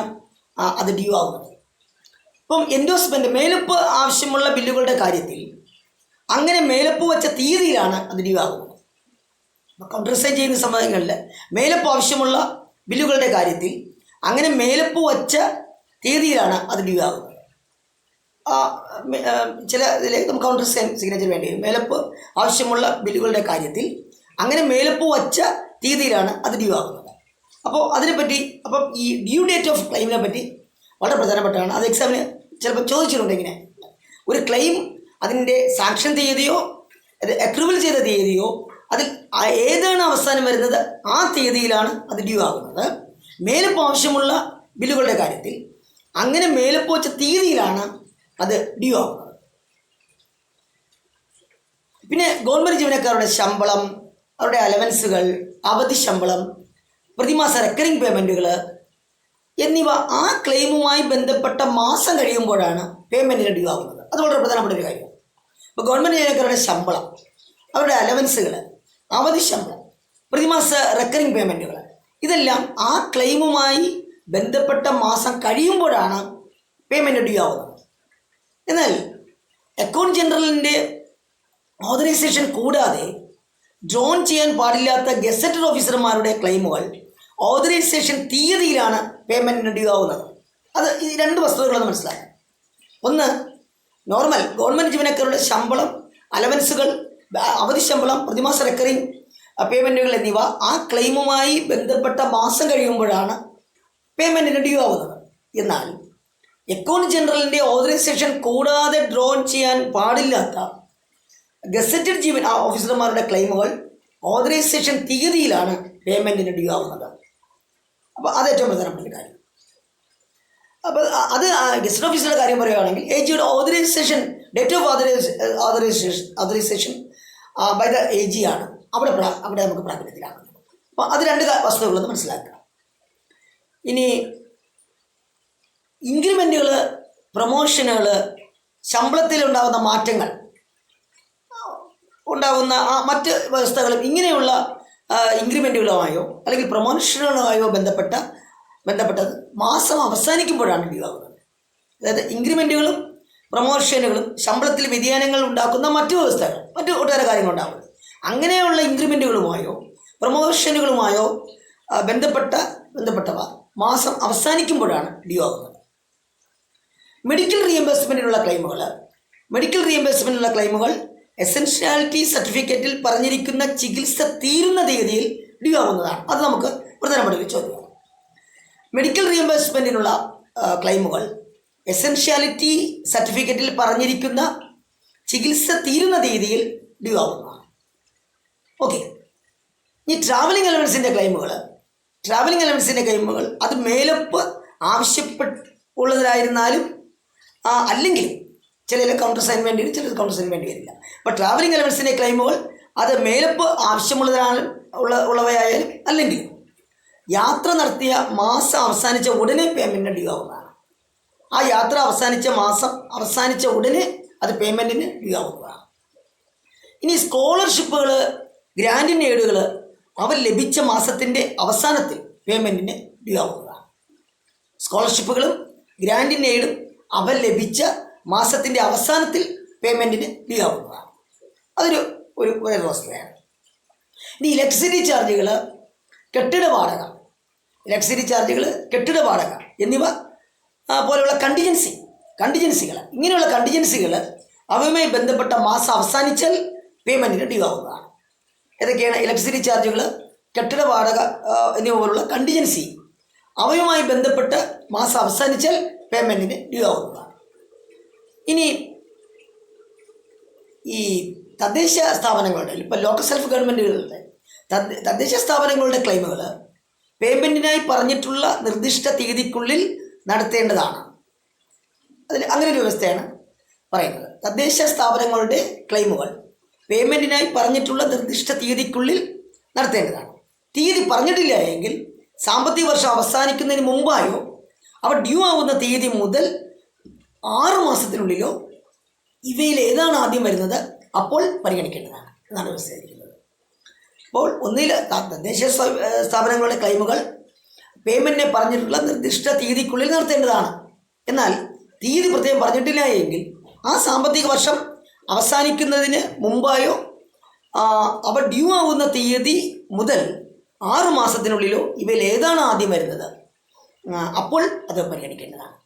അത് ഡ്യൂ ആവുന്നത്. ഇപ്പം എൻഡോഴ്സ്മെൻറ്റ് മേലൊപ്പ് ആവശ്യമുള്ള ബില്ലുകളുടെ കാര്യത്തിൽ അങ്ങനെ മേലൊപ്പ് വച്ച തീയതിയിലാണ് അത് ഡ്യൂ ആകുന്നത്. അപ്പോൾ കൗണ്ടർ സൈൻ ചെയ്യുന്ന സമയങ്ങളിൽ മേലൊപ്പ് ആവശ്യമുള്ള ബില്ലുകളുടെ കാര്യത്തിൽ അങ്ങനെ മേലൊപ്പ് വച്ച തീയതിയിലാണ് അത് ഡ്യൂ ആകുന്നത്. ചില ഇതിലേക്ക് നമുക്ക് കൗണ്ടർ സൈൻ സിഗ്നേച്ചർ വേണ്ടി വരും. മേലൊപ്പ് ആവശ്യമുള്ള ബില്ലുകളുടെ കാര്യത്തിൽ അങ്ങനെ മേലൊപ്പ് വച്ച തീയതിയിലാണ് അത് ഡ്യൂ ആകുന്നത്. അപ്പോൾ അതിനെപ്പറ്റി ഈ ഡ്യൂ ഡേറ്റ് ഓഫ് ക്ലെയിമിനെ പറ്റി വളരെ പ്രധാനപ്പെട്ടാണ്. അത് എക്സാമിന് ചിലപ്പോൾ ചോദിച്ചിട്ടുണ്ട്. ഇങ്ങനെ ഒരു ക്ലെയിം അതിൻ്റെ സാങ്ഷൻ തീയതിയോ അക്രൂവൽ ചെയ്ത തീയതിയോ അതിൽ ഏതാണ് അവസാനം വരുന്നത് ആ തീയതിയിലാണ് അത് ഡ്യൂ ആകുന്നത്. മേലൊപ്പ് ആവശ്യമുള്ള ബില്ലുകളുടെ കാര്യത്തിൽ അങ്ങനെ മേലൊപ്പ് വച്ച തീയതിയിലാണ് അത് ഡ്യൂ ആകുന്നത്. പിന്നെ ഗവൺമെൻറ് ജീവനക്കാരുടെ ശമ്പളം, അവരുടെ അലവൻസുകൾ, അവധി ശമ്പളം, പ്രതിമാസ റെക്കറിംഗ് പേയ്മെൻറ്റുകൾ എന്നിവ ആ ക്ലെയിമുമായി ബന്ധപ്പെട്ട മാസം കഴിയുമ്പോഴാണ് പേയ്മെൻറ്റിന് ഡ്യൂ ആകുന്നത്. അത് വളരെ പ്രധാനപ്പെട്ട ഒരു കാര്യമാണ്. ഇപ്പോൾ ഗവൺമെൻറ് ജീവനക്കാരുടെ ശമ്പളം, അവരുടെ അലവൻസുകൾ, അവധി ശമ്പളം, പ്രതിമാസ റെക്കറിംഗ് പേയ്മെൻറ്റുകൾ ഇതെല്ലാം ആ ക്ലെയിമുമായി ബന്ധപ്പെട്ട മാസം കഴിയുമ്പോഴാണ് പേയ്മെൻറ്റ് ഡ്യൂ ആവുന്നത്. എന്നാൽ അക്കൗണ്ട് ജനറലിൻ്റെ ഓതറൈസേഷൻ കൂടാതെ ഡ്രോൺ ചെയ്യാൻ പാടില്ലാത്ത ഗസറ്റഡ് ഓഫീസർമാരുടെ ക്ലെയിമുകൾ ഓതറൈസേഷൻ തീയതിയിലാണ് പേയ്മെൻറ്റിന് ഡ്യൂ ആവുന്നത്. അത് ഈ 2 വസ്തുതകളൊന്ന് മനസ്സിലാക്കാം. ഒന്ന്, നോർമൽ ഗവൺമെൻറ് ജീവനക്കാരുടെ ശമ്പളം, അലവൻസുകൾ, അവധി ശമ്പളം, പ്രതിമാസ റെക്കറിംഗ് പേയ്മെൻറ്റുകൾ എന്നിവ ആ ക്ലെയിമുമായി ബന്ധപ്പെട്ട മാസം കഴിയുമ്പോഴാണ് പേയ്മെൻറ്റിന് ഡ്യൂ ആവുന്നത്. എന്നാൽ അക്കൗണ്ട് ജനറലിൻ്റെ ഓതറൈസേഷൻ കൂടാതെ ഡ്രോ ചെയ്യാൻ പാടില്ലാത്ത ഗസറ്റഡ് ഓഫീസർമാരുടെ ക്ലെയിമുകൾ ഓതറൈസേഷൻ തീയതിയിലാണ് പേയ്മെൻറ്റിന് ഡ്യൂ ആവുന്നത്. അപ്പോൾ അത് ഏറ്റവും പ്രധാനപ്പെട്ട കാര്യം. അപ്പോൾ അത് ഗസറ്റ് ഓഫീസറുടെ കാര്യം പറയുകയാണെങ്കിൽ എ ജിയുടെ authorisation, date of authorisation by the A G ആണ് അവിടെ നമുക്ക് പ്രാബല്യത്തിലാണ്. അപ്പോൾ അത് രണ്ട് വസ്തുതകളൊന്ന് മനസ്സിലാക്കുക. ഇനി ഇൻക്രിമെൻറ്റുകൾ, പ്രൊമോഷനുകൾ, ശമ്പളത്തിലുണ്ടാകുന്ന മാറ്റങ്ങൾ, ഉണ്ടാകുന്ന മറ്റ് വ്യവസ്ഥകളും ഇങ്ങനെയുള്ള ഇൻക്രിമെൻറ്റുകളുമായോ അല്ലെങ്കിൽ പ്രൊമോഷനുകളുമായോ ബന്ധപ്പെട്ടത് മാസം അവസാനിക്കുമ്പോഴാണ് ഡ്യൂ ആകുന്നത്. അതായത് ഇൻക്രിമെൻറ്റുകളും പ്രൊമോഷനുകളും ശമ്പളത്തിൽ വ്യതിയാനങ്ങൾ ഉണ്ടാക്കുന്ന മറ്റു വ്യവസ്ഥകൾ, മറ്റു ഒട്ടേറെ കാര്യങ്ങളുണ്ടാകും. അങ്ങനെയുള്ള ഇൻക്രിമെൻറ്റുകളുമായോ പ്രൊമോഷനുകളുമായോ ബന്ധപ്പെട്ടവ മാസം അവസാനിക്കുമ്പോഴാണ് ഡ്യൂ ആകുന്നത്. മെഡിക്കൽ റീഎംബേഴ്സ്മെൻറ്റിനുള്ള ക്ലെയിമുകൾ എസൻഷ്യാലിറ്റി സർട്ടിഫിക്കറ്റിൽ പറഞ്ഞിരിക്കുന്ന ചികിത്സ തീരുന്ന തീയതിയിൽ ഡ്യൂ ആകുന്നതാണ്. അത് നമുക്ക് പ്രധാനപ്പെട്ട ഒരു ചോദ്യമാണ്. മെഡിക്കൽ റീഎംബേഴ്സ്മെൻറ്റിനുള്ള ക്ലെയിമുകൾ എസൻഷ്യാലിറ്റി സർട്ടിഫിക്കറ്റിൽ പറഞ്ഞിരിക്കുന്ന ചികിത്സ തീരുന്ന തീയതിയിൽ ഡ്യൂ ആകുന്നതാണ്. ഓക്കെ. ഈ ട്രാവലിംഗ് അലവൻസിൻ്റെ ക്ലെയിമുകൾ അത് മേലപ്പ് ആവശ്യപ്പെട്ടുള്ളതായിരുന്നാലും അല്ലെങ്കിൽ ചിലർ കൗണ്ടർ സൈൻ വേണ്ടി വരും, ചിലർ കൗണ്ടർ സൈൻ വേണ്ടി വരില്ല. അപ്പോൾ ട്രാവലിംഗ് അലവൻസിൻ്റെ ക്ലെയിമുകൾ അത് മേലപ്പ് ഉള്ളവയായാലും അല്ലെങ്കിൽ യാത്ര നടത്തിയ മാസം അവസാനിച്ച ഉടനെ പേയ്മെൻറ്റിന് ഡ്യൂ ആവുന്നതാണ്. ആ യാത്ര അവസാനിച്ച ഉടനെ അത് പേയ്മെൻറ്റിന് ഡ്യൂ ആവുന്നതാണ്. ഇനി സ്കോളർഷിപ്പുകൾ, ഗ്രാൻഡ് എയ്ഡുകൾ അവ ലഭിച്ച മാസത്തിൻ്റെ അവസാനത്തിൽ പേയ്മെൻറ്റിന് ഡ്യൂ ആവുന്നതാണ്. സ്കോളർഷിപ്പുകളും ഗ്രാൻഡ് എയ്ഡും അവ ലഭിച്ച മാസത്തിൻ്റെ അവസാനത്തിൽ പേയ്മെൻറ്റിന് ഡ്യൂ ആവുന്നതാണ്. അതൊരു വസ്തുതയാണ്. ഇനി ഇലക്ട്രിസിറ്റി ചാർജുകൾ, കെട്ടിട വാടക എന്നിവ പോലെയുള്ള കണ്ടിജൻസികൾ ഇങ്ങനെയുള്ള കണ്ടിജൻസികൾ അവയുമായി ബന്ധപ്പെട്ട മാസം അവസാനിച്ചാൽ പേയ്മെൻറ്റിന് ഡ്യൂ ആവുന്നതാണ്. ഏതൊക്കെയാണ്? ഇലക്ട്രിസിറ്റി ചാർജുകൾ, കെട്ടിട വാടക എന്നിവ പോലുള്ള കണ്ടിജൻസി അവയുമായി ബന്ധപ്പെട്ട് മാസം അവസാനിച്ചാൽ പേയ്മെൻറ്റിന് ഡ്യൂ ആവുന്നതാണ്. ഇനി ഈ തദ്ദേശ സ്ഥാപനങ്ങളുടെ, ഇപ്പോൾ ലോക്കൽ സെൽഫ് ഗവൺമെൻറ്റുകളുടെ തദ്ദേശ സ്ഥാപനങ്ങളുടെ ക്ലെയിമുകൾ പേയ്മെൻറ്റിനായി പറഞ്ഞിട്ടുള്ള നിർദ്ദിഷ്ട തീയതിക്കുള്ളിൽ നടത്തേണ്ടതാണ്. അങ്ങനെ ഒരു വ്യവസ്ഥയാണ് പറയുന്നത്. തദ്ദേശ സ്ഥാപനങ്ങളുടെ ക്ലെയിമുകൾ പേയ്മെൻറ്റിനായി പറഞ്ഞിട്ടുള്ള നിർദ്ദിഷ്ട തീയതിക്കുള്ളിൽ നടത്തേണ്ടതാണ്. തീയതി പറഞ്ഞിട്ടില്ല എങ്കിൽ സാമ്പത്തിക വർഷം അവസാനിക്കുന്നതിന് മുമ്പായോ അവ ഡ്യൂ ആവുന്ന തീയതി മുതൽ 6 മാസത്തിനുള്ളിലോ ഇവയിൽ ഏതാണ് ആദ്യം വരുന്നത് അപ്പോൾ പരിഗണിക്കേണ്ടതാണ് എന്നാണ് വ്യവസ്ഥയിരിക്കുന്നത്. അപ്പോൾ ഒന്നിൽ തദ്ദേശ സ്ഥാപനങ്ങളുടെ ക്ലെയിമുകൾ പേയ്മെൻറ്റിനെ പറഞ്ഞിട്ടുള്ള നിർദ്ദിഷ്ട തീയതിക്കുള്ളിൽ നടത്തേണ്ടതാണ്. എന്നാൽ തീയതി പ്രത്യേകം പറഞ്ഞിട്ടില്ല എങ്കിൽ ആ സാമ്പത്തിക വർഷം അവസാനിക്കുന്നതിന് മുമ്പായോ അവ ഡ്യൂ ആവുന്ന തീയതി മുതൽ 6 മാസത്തിനുള്ളിലോ ഇവയിൽ ഏതാണ് ആദ്യം വരുന്നത് അപ്പോൾ അത് പരിഗണിക്കേണ്ടതാണ്.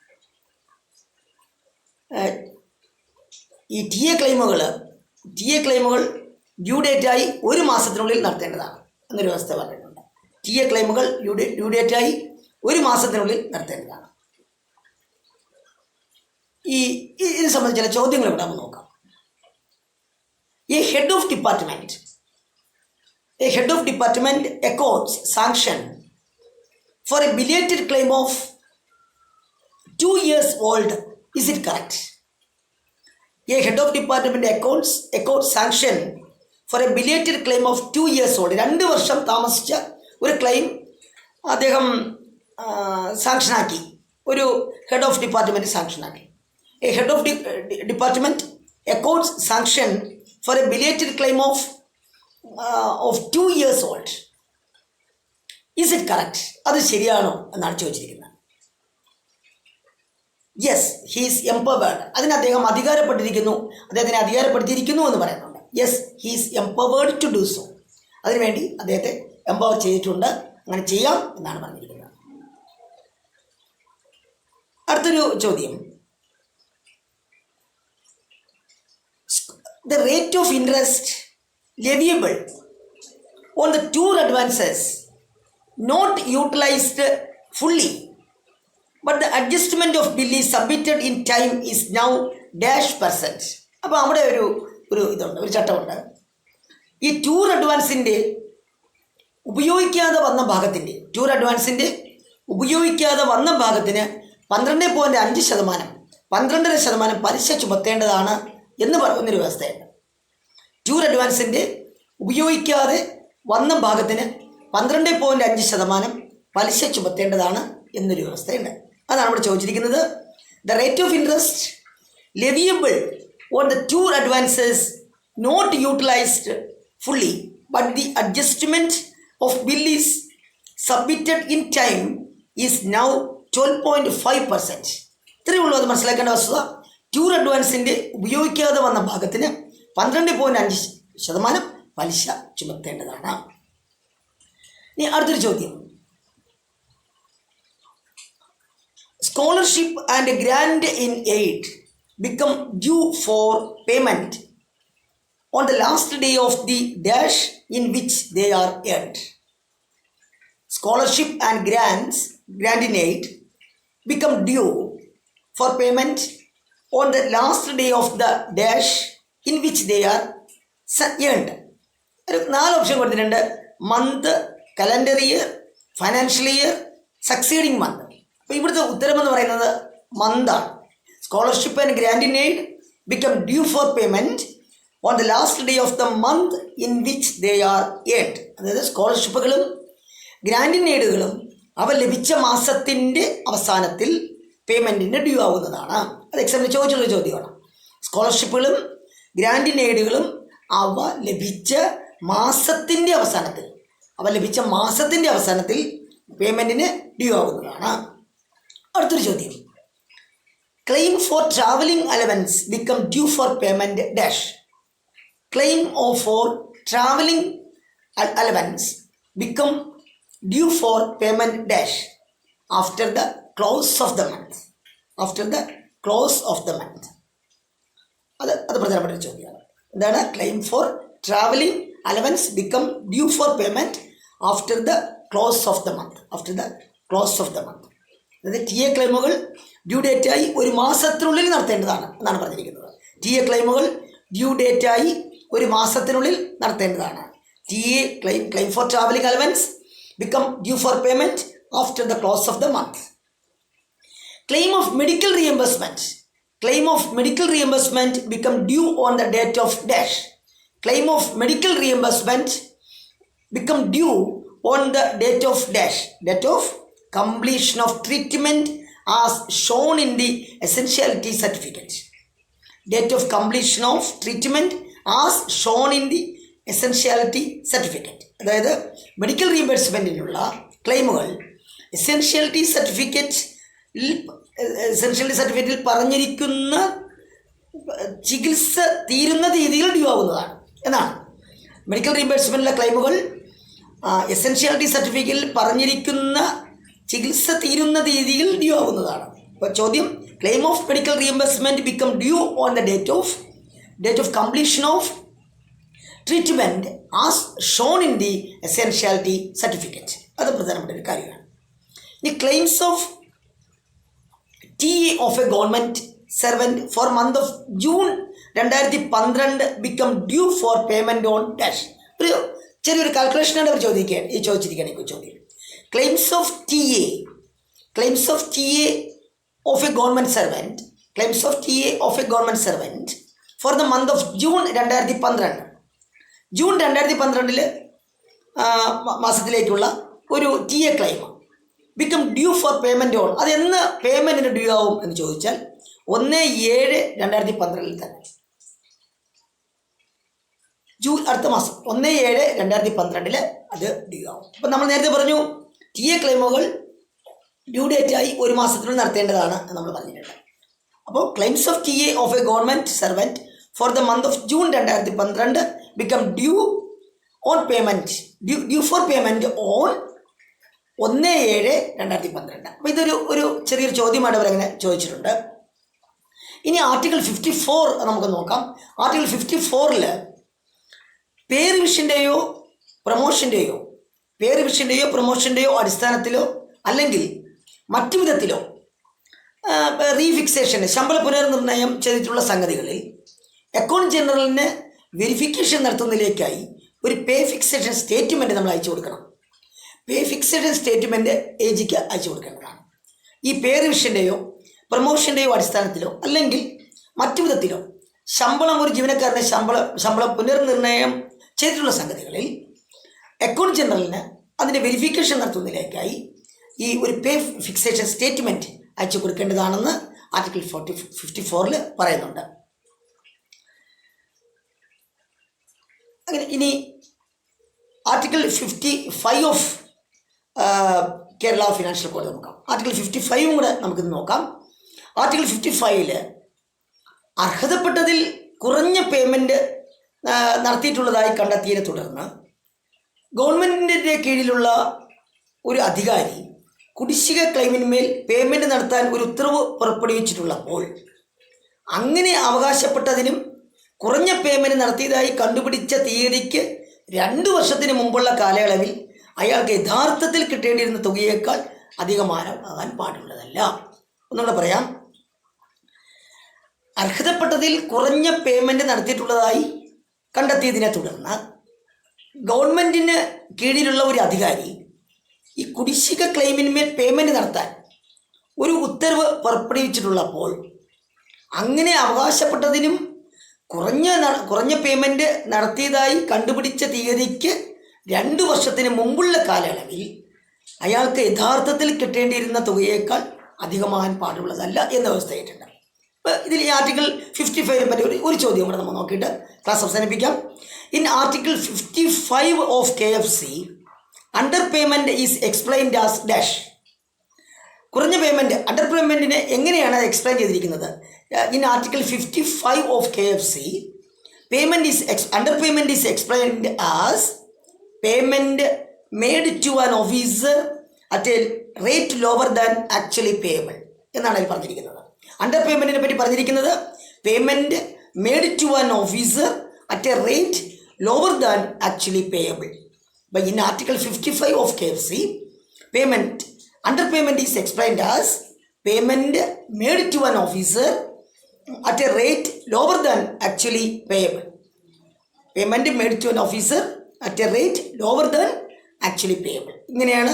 ഈ ടി എ ക്ലെയിമുകൾ ഡ്യൂ ഡേറ്റായി 1 മാസത്തിനുള്ളിൽ നടത്തേണ്ടതാണ് എന്നൊരു വ്യവസ്ഥ പറഞ്ഞിട്ടുണ്ട്. ടി എ ക്ലെയിമുകൾ ഡ്യൂ ഡേറ്റായി 1 മാസത്തിനുള്ളിൽ നടത്തേണ്ടതാണ്. ഇതിനെ സംബന്ധിച്ച് ചില ചോദ്യങ്ങൾ ഇവിടെ നമുക്ക് നോക്കാം. A head of department accords sanction for a belated claim of 2 years old. Is it correct? A head of department accords sanction for a belated claim of 2 years old. 2 വർഷം താമസിച്ച ഒരു ക്ലെയിം അദ്ദേഹം സാങ്ഷനാക്കി. ഒരു ഹെഡ് ഓഫ് ഡിപ്പാർട്ട്മെൻറ്റ് സാങ്ഷനാക്കി. A head of department accords sanction for a belated claim of 2 years old. Is it correct? അത് ശരിയാണോ എന്നാണ് ചോദിച്ചിരിക്കുന്നത്. Yes, he is empowered. അതിന് അദ്ദേഹം അദ്ദേഹത്തിനെ അധികാരപ്പെടുത്തിയിരിക്കുന്നു എന്ന് പറയുന്നുണ്ട്. Yes, he is empowered to do so. അതിനുവേണ്ടി അദ്ദേഹത്തെ എംപവർ ചെയ്തിട്ടുണ്ട്, അങ്ങനെ ചെയ്യാം എന്നാണ് പറഞ്ഞിരിക്കുന്നത്. അടുത്തൊരു ചോദ്യം, the rate of interest leviable on the tour advances not utilized fully, but the adjustment of bill is submitted in time is now -%. അപ്പോൾ അവിടെ ഒരു ഇതുണ്ട്, ഒരു ചട്ടമുണ്ട്. ഈ ടൂർ അഡ്വാൻസിൻ്റെ ഉപയോഗിക്കാതെ വന്ന ഭാഗത്തിന് 12.5%, 12.5% പലിശ ചുമത്തേണ്ടതാണ് എന്ന് പറയുന്നൊരു വ്യവസ്ഥയുണ്ട്. ടൂർ അഡ്വാൻസിൻ്റെ ഉപയോഗിക്കാതെ വന്ന ഭാഗത്തിന് 12.5% പലിശ ചുമത്തേണ്ടതാണ് എന്നൊരു വ്യവസ്ഥയുണ്ട്. അതാണ് ഇവിടെ ചോദിച്ചിരിക്കുന്നത്. The rate of interest leviable on the tour advances not utilised fully but the adjustment of bill is submitted in time is now 12.5%. ഇത്രയേ ഉള്ളൂ അത് മനസ്സിലാക്കേണ്ട വസ്തുത. ടൂർ അഡ്വാൻസിൻ്റെ ഉപയോഗിക്കാതെ വന്ന ഭാഗത്തിന് 12.5% പലിശ ചുമത്തേണ്ടതാണ്. ഇനി അടുത്തൊരു ചോദ്യം. Scholarship and grant in aid become due for payment on the last day of the dash in which they are earned. Scholarship and grant in aid become due for payment on the last day of the dash in which they are earned. ഒരു 4 ഓപ്ഷൻ കൊടുത്തിട്ടുണ്ട്. Month, calendar year, financial year, succeeding month. അപ്പോൾ ഇവിടുത്തെ ഉത്തരമെന്ന് പറയുന്നത് മന്താണ്. Scholarship and grant in aid become due for payment on the last day of the month in which they are earned. അതായത് സ്കോളർഷിപ്പുകളും ഗ്രാൻഡ് ഇൻ എയ്ഡുകളും അവ ലഭിച്ച മാസത്തിൻ്റെ അവസാനത്തിൽ പേയ്മെൻറ്റിന് ഡ്യൂ ആവുന്നതാണ്. അത് എക്സാമിന് ചോദിച്ചുള്ള ചോദ്യമാണ്. സ്കോളർഷിപ്പുകളും ഗ്രാൻഡ് ഇൻ എയ്ഡുകളും അവ ലഭിച്ച മാസത്തിൻ്റെ അവസാനത്തിൽ പേയ്മെൻറ്റിന് ഡ്യൂ ആവുന്നതാണ്. അടുത്തൊരു ചോദ്യം. Claim for travelling allowance become due for payment dash. Claim for travelling allowance become due for payment dash after the close of the month. അത് പ്രധാനപ്പെട്ട ഒരു ചോദ്യമാണ്. എന്താണ് claim for travelling allowance become due for payment after the close of the month. അതായത് ടി എ ക്ലെയിമുകൾ ഡ്യൂ ഡേറ്റായി 1 മാസത്തിനുള്ളിൽ നടത്തേണ്ടതാണ് എന്നാണ് പറഞ്ഞിരിക്കുന്നത്. ടി എ ക്ലെയിമുകൾ ഡ്യൂ ഡേറ്റായി 1 മാസത്തിനുള്ളിൽ നടത്തേണ്ടതാണ്. T A claim for travelling allowance become due for payment after the close of the month. Claim of medical reimbursement become due on the date of dash. Claim of medical reimbursement become due on the date of dash. Date of completion of treatment as shown in the essentiality certificate. Date of completion of treatment as shown in the essentiality certificate. അതായത് മെഡിക്കൽ റീഇംബേഴ്സ്മെൻറ്റിനുള്ള ക്ലെയിമുകൾ എസെൻഷ്യാലിറ്റി സർട്ടിഫിക്കറ്റിൽ പറഞ്ഞിരിക്കുന്ന ചികിത്സ തീരുന്ന രീതിയിൽ ഡ്യൂ ആവുന്നതാണ് എന്നാണ്. മെഡിക്കൽ റീഇംബേഴ്സ്മെൻറ്റിലെ ക്ലെയിമുകൾ എസെൻഷ്യാലിറ്റി സർട്ടിഫിക്കറ്റിൽ പറഞ്ഞിരിക്കുന്ന ചികിത്സ തീരുന്ന രീതിയിൽ ഡ്യൂ ആവുന്നതാണ്. അപ്പോൾ ചോദ്യം, claim of medical reimbursement become due on the date of completion of treatment as shown in the essentiality certificate. അത് പ്രധാനപ്പെട്ട ഒരു കാര്യമാണ്. ഇനി claims of T A of a government servant for month of June 2012 become due for payment on dash. ഒരു ചെറിയൊരു കാൽക്കുലേഷനാണ് അവർ ചോദിച്ചിരിക്കുകയാണ് ഈ ചോദ്യം. Claims of TA of a government servant for the month of June 2012. June 2012 മാസത്തിലേക്കുള്ള ഒരു T A claim become due for payment on. അതെന്ന് പേയ്മെൻറ്റിന് ഡ്യൂ ആവും എന്ന് ചോദിച്ചാൽ 1/7/2012 തന്നെ. അടുത്ത മാസം 1/7/2012 അത് ഡ്യൂ ആവും. അപ്പം നമ്മൾ നേരത്തെ പറഞ്ഞു ടി എ ക്ലെയിമുകൾ ഡ്യൂ ഡേറ്റായി 1 മാസത്തിനുള്ളിൽ നടത്തേണ്ടതാണ് എന്ന് നമ്മൾ പറഞ്ഞിട്ടുണ്ട്. അപ്പോൾ claims of T A of a government servant for the month of June 2012 become due for payment on 1/7/2012. അപ്പോൾ ഇതൊരു ചെറിയൊരു ചോദ്യമായിട്ട് അവരങ്ങനെ ചോദിച്ചിട്ടുണ്ട്. ഇനി ആർട്ടിക്കിൾ 54 നമുക്ക് നോക്കാം. ആർട്ടിക്കിൾ 54 പേ റിവിഷൻ്റെയോ പ്രൊമോഷൻ്റെയോ പേ റിവിഷൻ്റെയോ പ്രൊമോഷൻ്റെയോ അടിസ്ഥാനത്തിലോ അല്ലെങ്കിൽ മറ്റു വിധത്തിലോ റീഫിക്സേഷൻ ശമ്പള പുനർനിർണ്ണയം ചെയ്തിട്ടുള്ള സംഗതികളിൽ അക്കൗണ്ട് ജനറലിന് വെരിഫിക്കേഷൻ നടത്തുന്നതിലേക്കായി ഒരു പേ ഫിക്സേഷൻ സ്റ്റേറ്റ്മെൻറ്റ് നമ്മൾ അയച്ചു കൊടുക്കണം. പേ ഫിക്സേഷൻ സ്റ്റേറ്റ്മെൻറ്റ് AGക്ക് അയച്ചു കൊടുക്കേണ്ടതാണ്. ഈ പേ റിവിഷൻ്റെയോ പ്രൊമോഷൻ്റെയോ അടിസ്ഥാനത്തിലോ അല്ലെങ്കിൽ മറ്റു വിധത്തിലോ ഒരു ജീവനക്കാരൻ്റെ ശമ്പളം പുനർനിർണ്ണയം ചെയ്തിട്ടുള്ള സംഗതികളിൽ അക്കൗണ്ട് ജനറലിന് അതിൻ്റെ വെരിഫിക്കേഷൻ നടത്തുന്നതിലേക്കായി ഈ ഒരു പേ ഫിക്സേഷൻ സ്റ്റേറ്റ്മെൻറ്റ് അയച്ചു കൊടുക്കേണ്ടതാണെന്ന് ആർട്ടിക്കിൾ 54 പറയുന്നുണ്ട്. അങ്ങനെ ഇനി article 55 of Kerala financial code നോക്കാം. ആർട്ടിക്കിൾ 55 കൂടെ നമുക്കിത് നോക്കാം. ആർട്ടിക്കിൾ 55 അർഹതപ്പെട്ടതിൽ കുറഞ്ഞ പേയ്മെൻറ്റ് നടത്തിയിട്ടുള്ളതായി കണ്ടെത്തിയതിനെ തുടർന്ന് ഗവൺമെൻറ്റിൻ്റെ കീഴിലുള്ള ഒരു അധികാരി കുടിശ്ശിക ക്ലെയിമിന്മേൽ പേയ്മെൻറ്റ് നടത്താൻ ഒരു ഉത്തരവ് പുറപ്പെടുവിച്ചിട്ടുള്ളപ്പോൾ അങ്ങനെ അവകാശപ്പെട്ടതിനും കുറഞ്ഞ പേയ്മെൻറ്റ് നടത്തിയതായി കണ്ടുപിടിച്ച തീയതിക്ക് 2 വർഷത്തിന് മുമ്പുള്ള കാലയളവിൽ അയാൾക്ക് യഥാർത്ഥത്തിൽ കിട്ടേണ്ടിയിരുന്ന തുകയേക്കാൾ അധികമാകാൻ പാടുള്ളതല്ല. ഒന്നുകൂടെ പറയാം. അർഹതപ്പെട്ടതിൽ കുറഞ്ഞ പേയ്മെൻറ്റ് നടത്തിയിട്ടുള്ളതായി കണ്ടെത്തിയതിനെ തുടർന്ന് ഗവൺമെൻറ്റിന് കീഴിലുള്ള ഒരു അധികാരി ഈ കുടിശ്ശിക ക്ലെയിമിന്മേൽ പേയ്മെൻറ്റ് നടത്താൻ ഒരു ഉത്തരവ് പുറപ്പെടുവിച്ചിട്ടുള്ളപ്പോൾ അങ്ങനെ അവകാശപ്പെട്ടതിനും കുറഞ്ഞ പേയ്മെൻറ്റ് നടത്തിയതായി കണ്ടുപിടിച്ച തീയതിക്ക് 2 വർഷത്തിന് മുമ്പുള്ള കാലയളവിൽ അയാൾക്ക് യഥാർത്ഥത്തിൽ കിട്ടേണ്ടിയിരുന്ന തുകയേക്കാൾ അധികമാകാൻ പാടുള്ളതല്ല എന്ന വ്യവസ്ഥയായിട്ടുണ്ട്. ഇപ്പോൾ ഇതിൽ ഈ ആർട്ടിക്കിൾ 55 പറ്റി ഒരു ചോദ്യം കൂടെ നമ്മൾ നോക്കിയിട്ട് ക്ലാസ് അവസാനിപ്പിക്കാം. In article 55 of KFC under payment is explained as dash. കുറഞ്ഞ പേയ്മെൻറ്റ് അണ്ടർ പേയ്മെൻറ്റിനെ എങ്ങനെയാണ് എക്സ്പ്ലെയിൻ ചെയ്തിരിക്കുന്നത്? In article 55 of KFC under payment is explained as payment made to an officer at a rate lower than actually payable എന്നാണ് അതിൽ പറഞ്ഞിരിക്കുന്നത്. അണ്ടർ പേയ്മെൻറ്റിനെ പറ്റി പറഞ്ഞിരിക്കുന്നത് payment made to an officer at a rate lower than actually payable. But in Article 55 of KFC, underpayment is explained as payment made to an officer at a rate lower than actually payable. Payment made to an officer at a rate lower than actually payable. ഇങ്ങനെയാണ്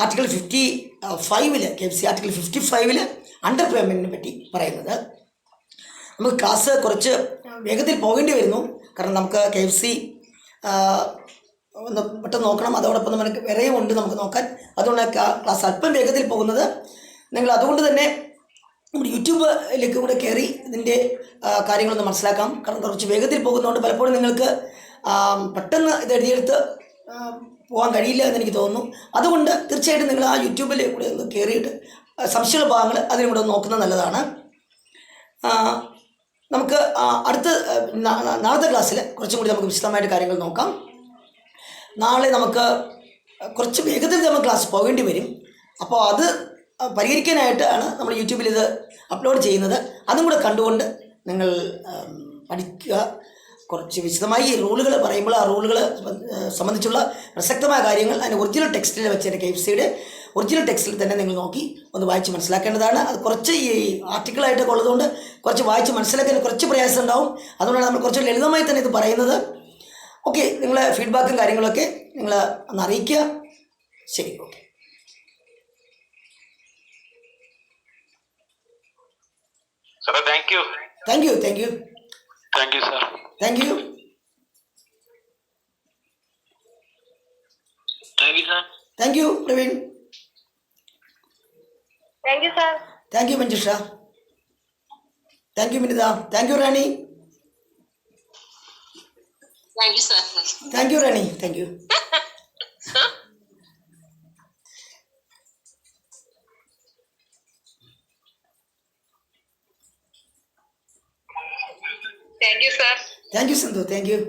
ആർട്ടിക്കിൾ 55 KFC ആർട്ടിക്കിൾ 55 അണ്ടർ പേയ്മെൻറ്റിനെ പറ്റി പറയുന്നത്. നമുക്ക് ക്ലാസ് കുറച്ച് വേഗത്തിൽ പോകേണ്ടി വരുന്നു. കാരണം നമുക്ക് KFC ഒന്ന് പെട്ടെന്ന് നോക്കണം. അതോടൊപ്പം നമുക്ക് വേറെയും ഉണ്ട് നമുക്ക് നോക്കാൻ. അതുകൊണ്ട് ക്ലാസ് അല്പം വേഗത്തിൽ പോകുന്നത്. നിങ്ങൾ അതുകൊണ്ട് തന്നെ നമ്മുടെ യൂട്യൂബിലേക്ക് കൂടെ കയറി ഇതിൻ്റെ കാര്യങ്ങളൊന്ന് മനസ്സിലാക്കാം. കാരണം കുറച്ച് വേഗത്തിൽ പോകുന്നതുകൊണ്ട് പലപ്പോഴും നിങ്ങൾക്ക് പെട്ടെന്ന് ഇത് എഴുതിയെടുത്ത് പോകാൻ കഴിയില്ല എന്നെനിക്ക് തോന്നുന്നു. അതുകൊണ്ട് തീർച്ചയായിട്ടും നിങ്ങൾ ആ യൂട്യൂബിൽ കൂടെ ഒന്ന് കയറിയിട്ട് സംശയമുള്ള ഭാഗങ്ങൾ അതിനും കൂടെ നോക്കുന്നത് നല്ലതാണ്. നമുക്ക് അടുത്ത നാളത്തെ ക്ലാസ്സിൽ കുറച്ചും കൂടി നമുക്ക് വിശദമായിട്ട് കാര്യങ്ങൾ നോക്കാം. നാളെ നമുക്ക് കുറച്ച് വേഗത്തിൽ നമുക്ക് ക്ലാസ് പോകേണ്ടി വരും. അപ്പോൾ അത് പരിഹരിക്കാനായിട്ടാണ് നമ്മൾ യൂട്യൂബിൽ ഇത് അപ്ലോഡ് ചെയ്യുന്നത്. അതും കൂടെ കണ്ടുകൊണ്ട് നിങ്ങൾ പഠിക്കുക. കുറച്ച് വിശദമായി റൂളുകൾ പറയുമ്പോൾ ആ റൂളുകൾ സംബന്ധിച്ചുള്ള പ്രസക്തമായ കാര്യങ്ങൾ അതിന് ഒറിജിനൽ ടെക്സ്റ്റിൽ വെച്ച് KFCയുടെ ഒറിജിനൽ ടെക്സ്റ്റിൽ തന്നെ നിങ്ങൾ നോക്കി ഒന്ന് വായിച്ച് മനസ്സിലാക്കേണ്ടതാണ്. അത് കുറച്ച് ഈ ആർട്ടിക്കിളായിട്ടൊക്കെ ഉള്ളതുകൊണ്ട് കുറച്ച് വായിച്ച് മനസ്സിലാക്കാൻ കുറച്ച് പ്രയാസം ഉണ്ടാവും. അതുകൊണ്ടാണ് നമ്മൾ കുറച്ച് ലളിതമായി തന്നെ ഇത് പറയുന്നത്. ഓക്കെ, നിങ്ങളെ ഫീഡ്ബാക്കും കാര്യങ്ങളൊക്കെ നിങ്ങൾ ഒന്ന് അറിയിക്കുക. ശരി, okay. Thank you. Thank you. Thank you. Thank you sir. Thank you. Thank you sir. Thank you Praveen. Thank you sir. Thank you Manjusha. Thank you Minitha. Thank you Rani. Thank you, sir. Thank you, Rani. Thank you. Thank you, sir. Thank you, Sindhu. Thank you.